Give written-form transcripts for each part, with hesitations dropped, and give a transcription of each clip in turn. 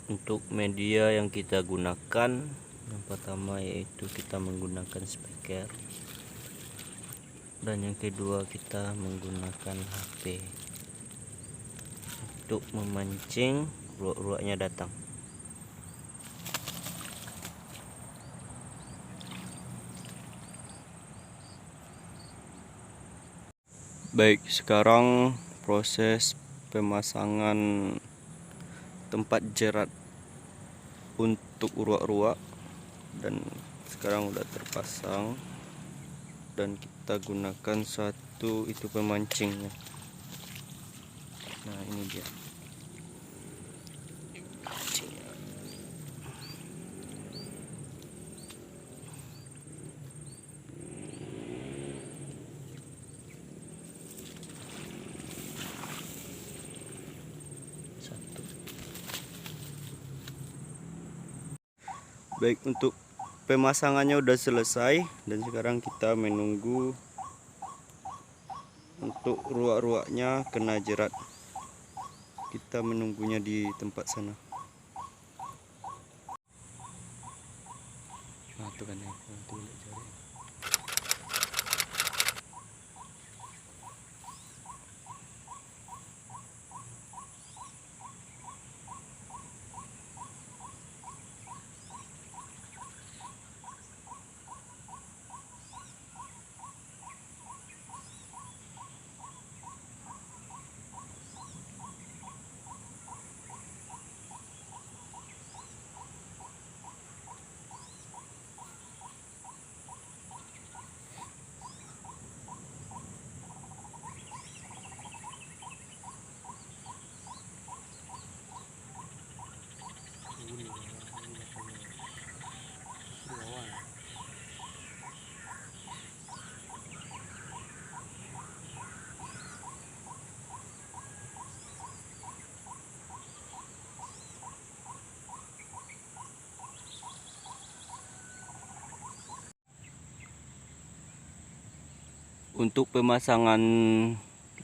Untuk media yang kita gunakan, yang pertama yaitu kita menggunakan speaker, dan yang kedua kita menggunakan HP untuk memancing uak-uaknya datang. Baik, sekarang proses pemasangan tempat jerat untuk uak-uak, dan sekarang udah terpasang, dan kita gunakan satu itu pemancingnya. Nah, ini dia mancingnya. Satu. Baik, untuk pemasangannya udah selesai, dan sekarang kita menunggu untuk ruak-ruaknya kena jerat. Kita menunggunya di tempat sana. Nah, itu kan itu. Untuk pemasangan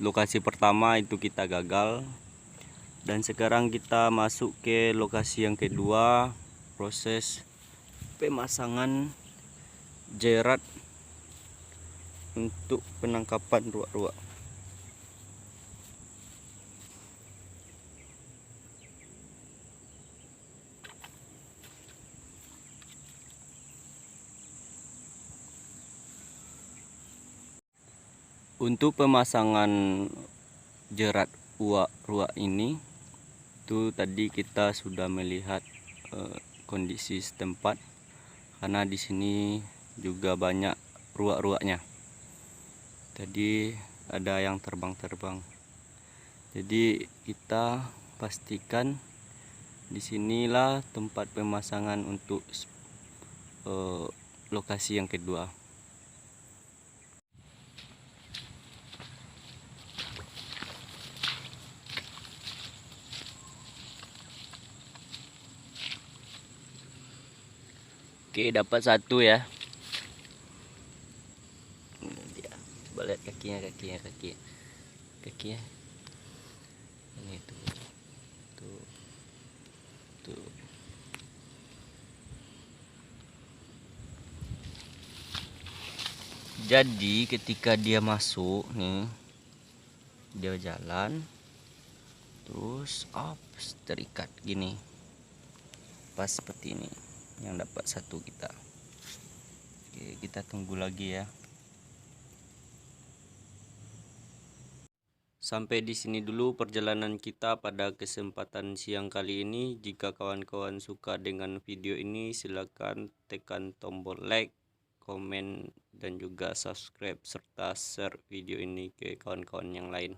lokasi pertama itu kita gagal, dan sekarang kita masuk ke lokasi yang kedua, proses pemasangan jerat untuk penangkapan ruak-ruak. Untuk pemasangan jerat uak-ruak ini, itu tadi kita sudah melihat kondisi setempat, karena di sini juga banyak ruak-ruaknya. Tadi ada yang terbang-terbang. Jadi kita pastikan disinilah tempat pemasangan untuk lokasi yang kedua. Oke, dapat satu ya. Ini dia. Coba lihat kakinya. Ini tuh. Jadi ketika dia masuk nih, dia jalan, terus terikat gini, pas seperti ini. Yang dapat satu kita. Oke, kita tunggu lagi ya. Sampai di sini dulu perjalanan kita pada kesempatan siang kali ini. Jika kawan-kawan suka dengan video ini, silakan tekan tombol like, komen, dan juga subscribe serta share video ini ke kawan-kawan yang lain.